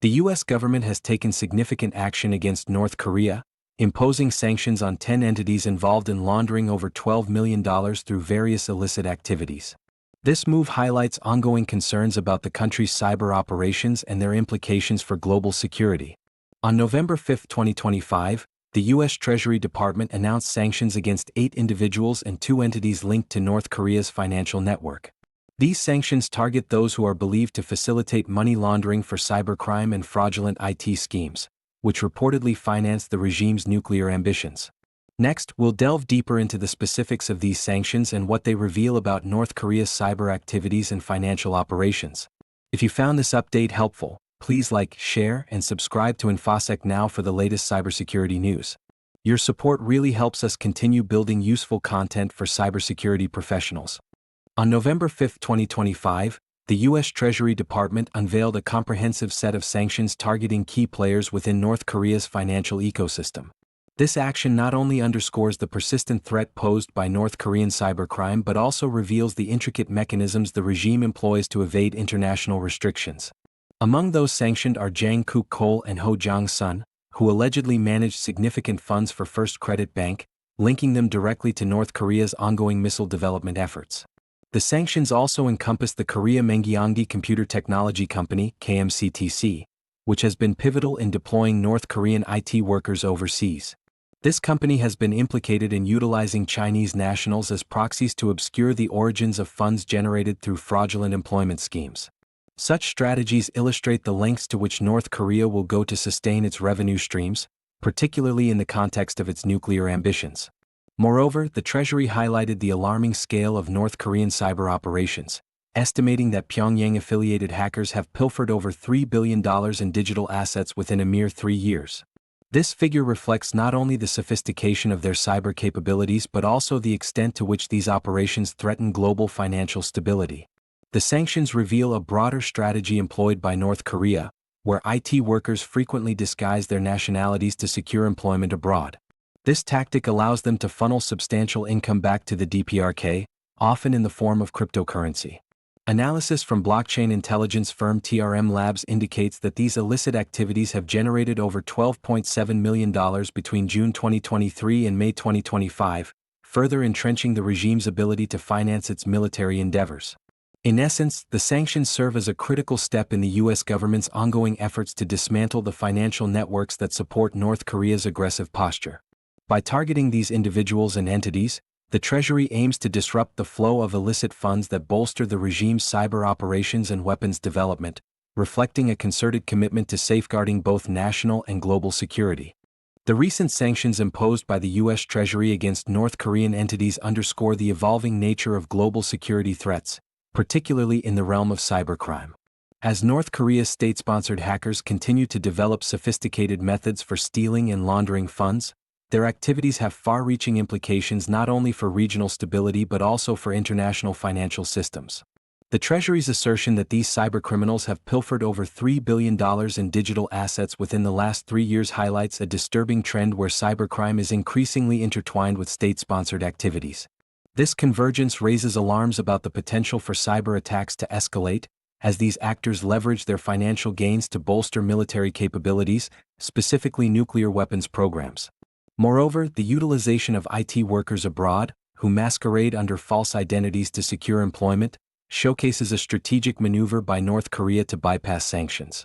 The U.S. government has taken significant action against North Korea, imposing sanctions on 10 entities involved in laundering over $12 million through various illicit activities. This move highlights ongoing concerns about the country's cyber operations and their implications for global security. On November 5, 2025, the U.S. Treasury Department announced sanctions against 8 individuals and 2 entities linked to North Korea's financial network. These sanctions target those who are believed to facilitate money laundering for cybercrime and fraudulent IT schemes, which reportedly finance the regime's nuclear ambitions. Next, we'll delve deeper into the specifics of these sanctions and what they reveal about North Korea's cyber activities and financial operations. If you found this update helpful, please like, share, and subscribe to InfoSec Now for the latest cybersecurity news. Your support really helps us continue building useful content for cybersecurity professionals. On November 5, 2025, the U.S. Treasury Department unveiled a comprehensive set of sanctions targeting key players within North Korea's financial ecosystem. This action not only underscores the persistent threat posed by North Korean cybercrime but also reveals the intricate mechanisms the regime employs to evade international restrictions. Among those sanctioned are Jang Chol and Ho Jong-sun, who allegedly managed significant funds for First Credit Bank, linking them directly to North Korea's ongoing missile development efforts. The sanctions also encompass the Korea Mangyongdae Computer Technology Company, KMCTC, which has been pivotal in deploying North Korean IT workers overseas. This company has been implicated in utilizing Chinese nationals as proxies to obscure the origins of funds generated through fraudulent employment schemes. Such strategies illustrate the lengths to which North Korea will go to sustain its revenue streams, particularly in the context of its nuclear ambitions. Moreover, the Treasury highlighted the alarming scale of North Korean cyber operations, estimating that Pyongyang-affiliated hackers have pilfered over $3 billion in digital assets within a mere 3 years. This figure reflects not only the sophistication of their cyber capabilities but also the extent to which these operations threaten global financial stability. The sanctions reveal a broader strategy employed by North Korea, where IT workers frequently disguise their nationalities to secure employment abroad. This tactic allows them to funnel substantial income back to the DPRK, often in the form of cryptocurrency. Analysis from blockchain intelligence firm TRM Labs indicates that these illicit activities have generated over $12.7 million between June 2023 and May 2025, further entrenching the regime's ability to finance its military endeavors. In essence, the sanctions serve as a critical step in the U.S. government's ongoing efforts to dismantle the financial networks that support North Korea's aggressive posture. By targeting these individuals and entities, the Treasury aims to disrupt the flow of illicit funds that bolster the regime's cyber operations and weapons development, reflecting a concerted commitment to safeguarding both national and global security. The recent sanctions imposed by the U.S. Treasury against North Korean entities underscore the evolving nature of global security threats, particularly in the realm of cybercrime. As North Korea's state-sponsored hackers continue to develop sophisticated methods for stealing and laundering funds, their activities have far-reaching implications not only for regional stability but also for international financial systems. The Treasury's assertion that these cybercriminals have pilfered over $3 billion in digital assets within the last 3 years highlights a disturbing trend where cybercrime is increasingly intertwined with state-sponsored activities. This convergence raises alarms about the potential for cyber attacks to escalate, as these actors leverage their financial gains to bolster military capabilities, specifically nuclear weapons programs. Moreover, the utilization of IT workers abroad, who masquerade under false identities to secure employment, showcases a strategic maneuver by North Korea to bypass sanctions.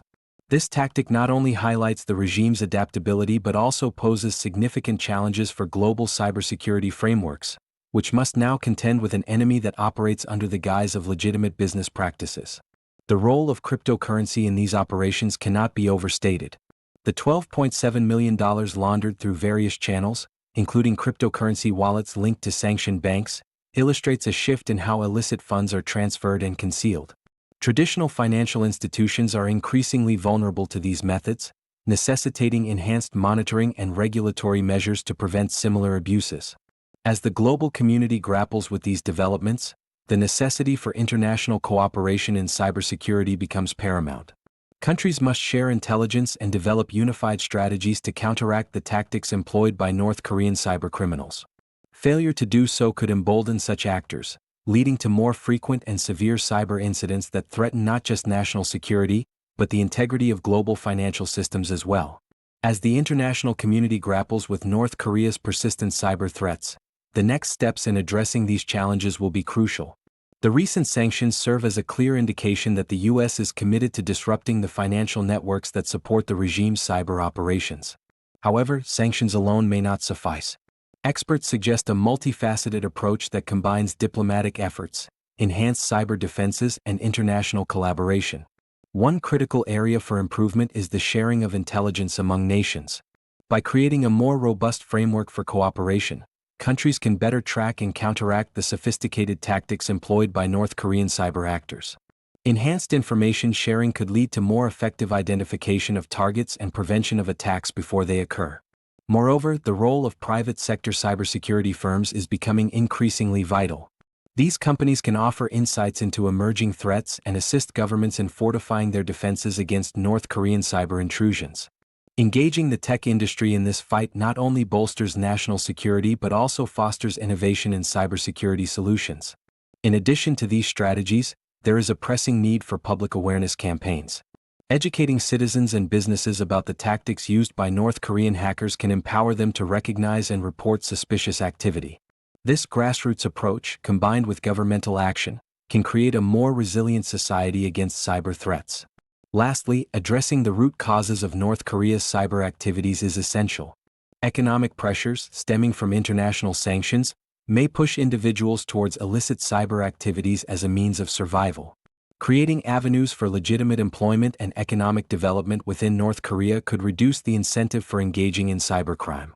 This tactic not only highlights the regime's adaptability but also poses significant challenges for global cybersecurity frameworks, which must now contend with an enemy that operates under the guise of legitimate business practices. The role of cryptocurrency in these operations cannot be overstated. The $12.7 million laundered through various channels, including cryptocurrency wallets linked to sanctioned banks, illustrates a shift in how illicit funds are transferred and concealed. Traditional financial institutions are increasingly vulnerable to these methods, necessitating enhanced monitoring and regulatory measures to prevent similar abuses. As the global community grapples with these developments, the necessity for international cooperation in cybersecurity becomes paramount. Countries must share intelligence and develop unified strategies to counteract the tactics employed by North Korean cybercriminals. Failure to do so could embolden such actors, leading to more frequent and severe cyber incidents that threaten not just national security, but the integrity of global financial systems as well. As the international community grapples with North Korea's persistent cyber threats, the next steps in addressing these challenges will be crucial. The recent sanctions serve as a clear indication that the U.S. is committed to disrupting the financial networks that support the regime's cyber operations. However, sanctions alone may not suffice. Experts suggest a multifaceted approach that combines diplomatic efforts, enhanced cyber defenses, and international collaboration. One critical area for improvement is the sharing of intelligence among nations. By creating a more robust framework for cooperation, countries can better track and counteract the sophisticated tactics employed by North Korean cyber actors. Enhanced information sharing could lead to more effective identification of targets and prevention of attacks before they occur. Moreover, the role of private sector cybersecurity firms is becoming increasingly vital. These companies can offer insights into emerging threats and assist governments in fortifying their defenses against North Korean cyber intrusions. Engaging the tech industry in this fight not only bolsters national security but also fosters innovation in cybersecurity solutions. In addition to these strategies, there is a pressing need for public awareness campaigns. Educating citizens and businesses about the tactics used by North Korean hackers can empower them to recognize and report suspicious activity. This grassroots approach, combined with governmental action, can create a more resilient society against cyber threats. Lastly, addressing the root causes of North Korea's cyber activities is essential. Economic pressures, stemming from international sanctions, may push individuals towards illicit cyber activities as a means of survival. Creating avenues for legitimate employment and economic development within North Korea could reduce the incentive for engaging in cybercrime.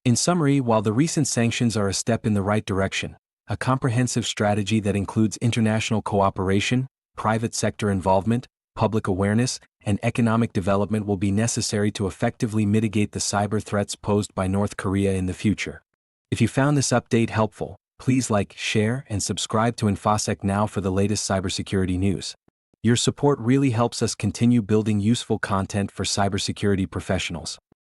In summary, while the recent sanctions are a step in the right direction, a comprehensive strategy that includes international cooperation, private sector involvement, public awareness, and economic development will be necessary to effectively mitigate the cyber threats posed by North Korea in the future. If you found this update helpful, please like, share, and subscribe to InfoSec Now for the latest cybersecurity news. Your support really helps us continue building useful content for cybersecurity professionals.